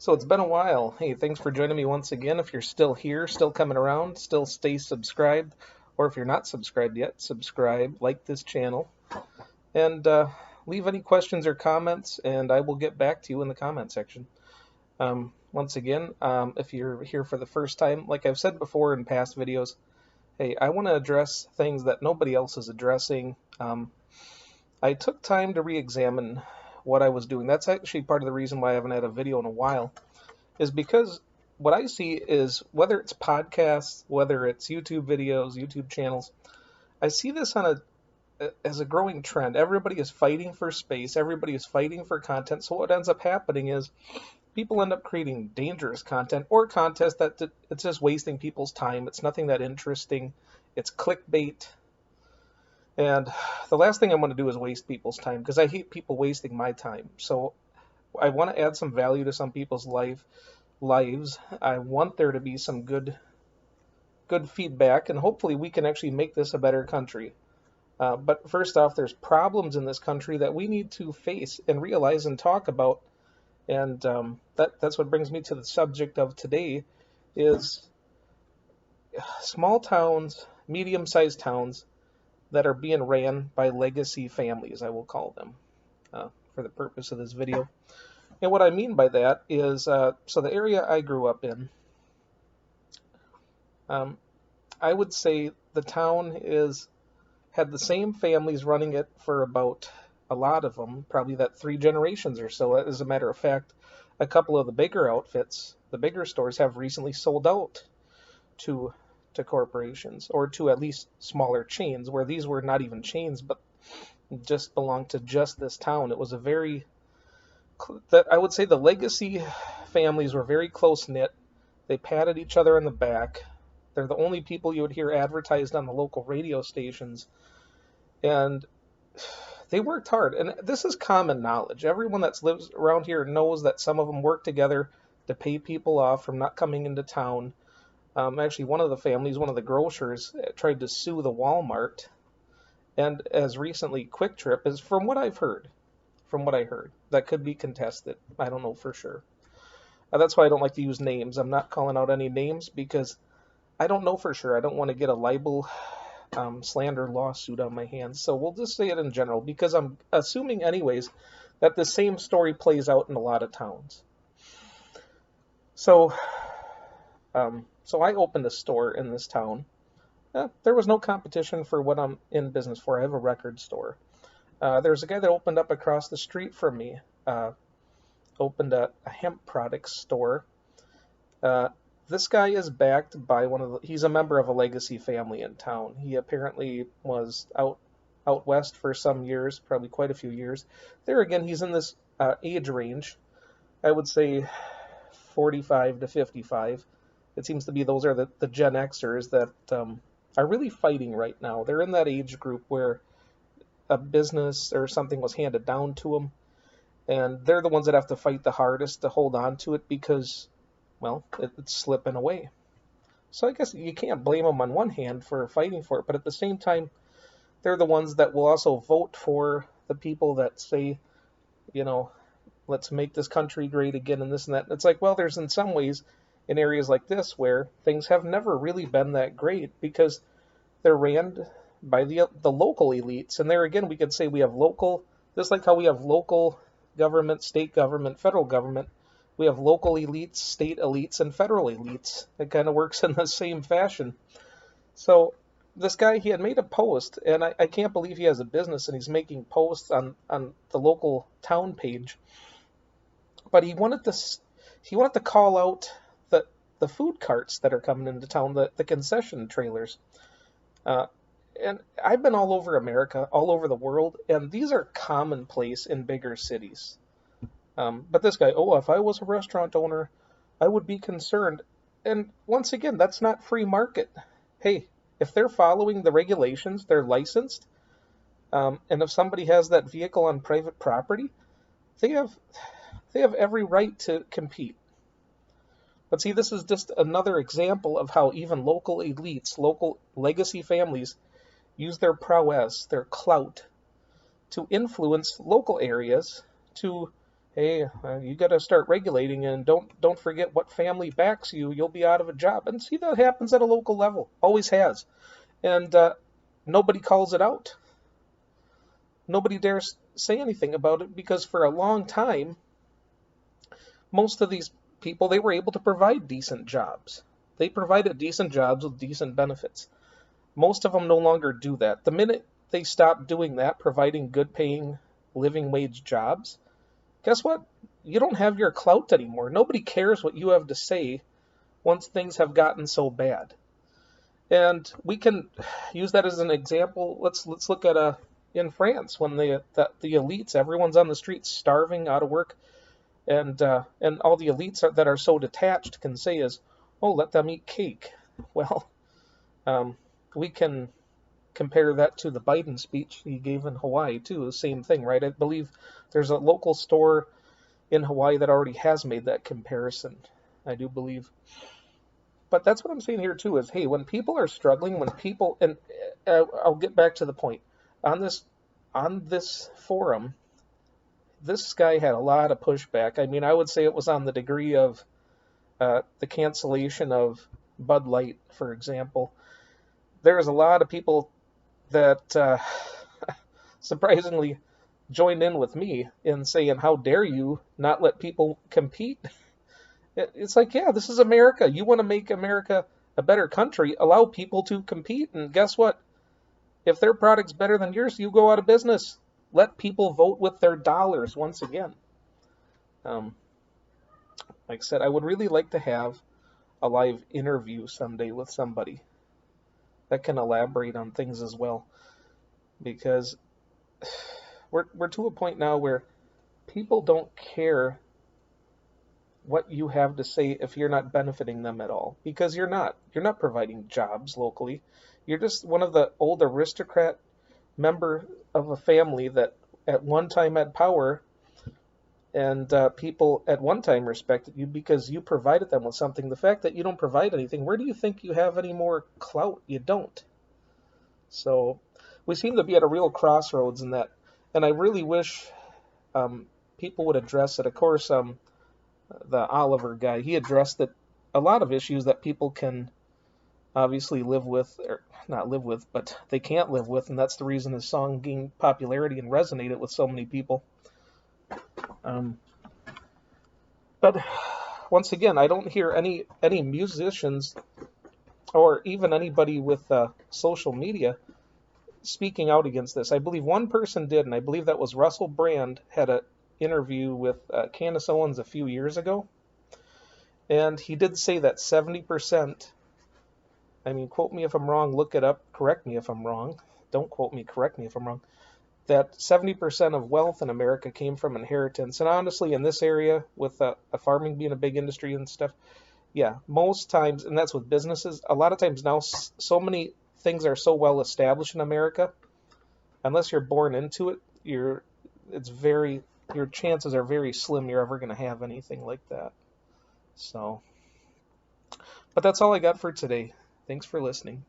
So it's been a while. Hey, thanks for joining me once again. If you're still here, still coming around, still stay subscribed, or if you're not subscribed yet, subscribe, like this channel, and leave any questions or comments, and I will get back to you in the comment section. Once again, if you're here for the first time, like I've said before in past videos, hey, I want to address things that nobody else is addressing. I took time to re-examine what I was doing. That's actually part of the reason why I haven't had a video in a while, is because what I see is whether it's podcasts, whether it's YouTube videos, YouTube channels, I see this as a growing trend. Everybody is fighting for space. Everybody is fighting for content. So what ends up happening is people end up creating dangerous content or content that it's just wasting people's time. It's nothing that interesting. It's clickbait. And the last thing I want to do is waste people's time because I hate people wasting my time. So I want to add some value to some people's lives. I want there to be some good feedback, and hopefully we can actually make this a better country. But first off, there's problems in this country that we need to face and realize and talk about. And that's what brings me to the subject of today is small towns, medium-sized towns that are being ran by legacy families, I will call them, for the purpose of this video. And what I mean by that is, so the area I grew up in, I would say the town had the same families running it for about, a lot of them, probably that 3 generations or so. As a matter of fact, a couple of the bigger outfits, the bigger stores, have recently sold out to corporations, or to at least smaller chains, where these were not even chains, but just belonged to just this town. It was I would say the legacy families were very close knit. They patted each other on the back. They're the only people you would hear advertised on the local radio stations. And they worked hard. And this is common knowledge. Everyone that lives around here knows that some of them work together to pay people off from not coming into town. Actually, one of the families, one of the grocers, tried to sue the Walmart. And as recently, Quick Trip is, from what I heard, that could be contested. I don't know for sure. That's why I don't like to use names. I'm not calling out any names because I don't know for sure. I don't want to get a libel, slander lawsuit on my hands. So we'll just say it in general because I'm assuming anyways that the same story plays out in a lot of towns. So I opened a store in this town. There was no competition for what I'm in business for. I have a record store. There's a guy that opened up across the street from me, opened a hemp products store. This guy is backed by he's a member of a legacy family in town. He apparently was out west for some years, probably quite a few years. There again, he's in this age range. I would say 45 to 55. It seems to be those are the Gen Xers that are really fighting right now. They're in that age group where a business or something was handed down to them, and they're the ones that have to fight the hardest to hold on to it because, well, it's slipping away. So I guess you can't blame them on one hand for fighting for it, but at the same time, they're the ones that will also vote for the people that say, let's make this country great again and this and that. It's like, well, there's in some ways in areas like this where things have never really been that great because they're ran by the local elites. And there again, we could say we have local, just like how we have local government, state government, federal government, we have local elites, state elites, and federal elites. It kind of works in the same fashion. So this guy, he had made a post, and I can't believe he has a business and he's making posts on the local town page. But he wanted to call out the food carts that are coming into town, the concession trailers. And I've been all over America, all over the world, and these are commonplace in bigger cities. But this guy, if I was a restaurant owner, I would be concerned. And once again, that's not free market. Hey, if they're following the regulations, they're licensed. And if somebody has that vehicle on private property, they have every right to compete. But see, this is just another example of how even local elites, local legacy families, use their prowess, their clout, to influence local areas to hey, you got to start regulating, and don't forget what family backs you. You'll be out of a job. And see, that happens at a local level, always has, and nobody calls it out. Nobody dares say anything about it because for a long time, most of these people, they were able to provide decent jobs. They provided decent jobs with decent benefits. Most of them no longer do that. The minute they stop doing that, providing good paying living wage jobs, guess what? You don't have your clout anymore. Nobody cares what you have to say once things have gotten so bad. And we can use that as an example. Let's look at in France when the elites, everyone's on the streets starving, out of work, and all the elites that are so detached can say is, oh, let them eat cake. Well, um, we can compare that to the Biden speech he gave in Hawaii too. The same thing, right? I believe there's a local store in Hawaii that already has made that comparison. I do believe. But that's what I'm saying here too is, hey, when people are struggling, when people, and I'll get back to the point on this forum, this guy had a lot of pushback. I mean, I would say it was on the degree of the cancellation of Bud Light, for example. There's a lot of people that surprisingly joined in with me in saying, how dare you not let people compete? It's like, yeah, this is America. You want to make America a better country, allow people to compete. And guess what? If their product's better than yours, you go out of business. Let people vote with their dollars once again. Um, like I said, I would really like to have a live interview someday with somebody that can elaborate on things as well. Because we're to a point now where people don't care what you have to say if you're not benefiting them at all, because you're not providing jobs locally. You're just one of the old aristocrat member of a family that at one time had power, and people at one time respected you because you provided them with something. The fact that you don't provide anything, where do you think you have any more clout? You don't. So we seem to be at a real crossroads in that, and I really wish um, people would address it. Of course, the Oliver guy, he addressed that a lot of issues that people can obviously live with, or not live with, but they can't live with, and that's the reason his song gained popularity and resonated with so many people. Um, but once again, I don't hear any musicians or even anybody with social media speaking out against this. I believe one person did, and I believe that was Russell Brand had an interview with Candace Owens a few years ago, and he did say that 70%, I mean, quote me if I'm wrong, look it up, correct me if I'm wrong, don't quote me, correct me if I'm wrong, that 70% of wealth in America came from inheritance. And honestly, in this area, with farming being a big industry and stuff, yeah, most times, and that's with businesses, a lot of times now, so many things are so well established in America, unless you're born into it, your chances are very slim you're ever going to have anything like that. So, but that's all I got for today. Thanks for listening.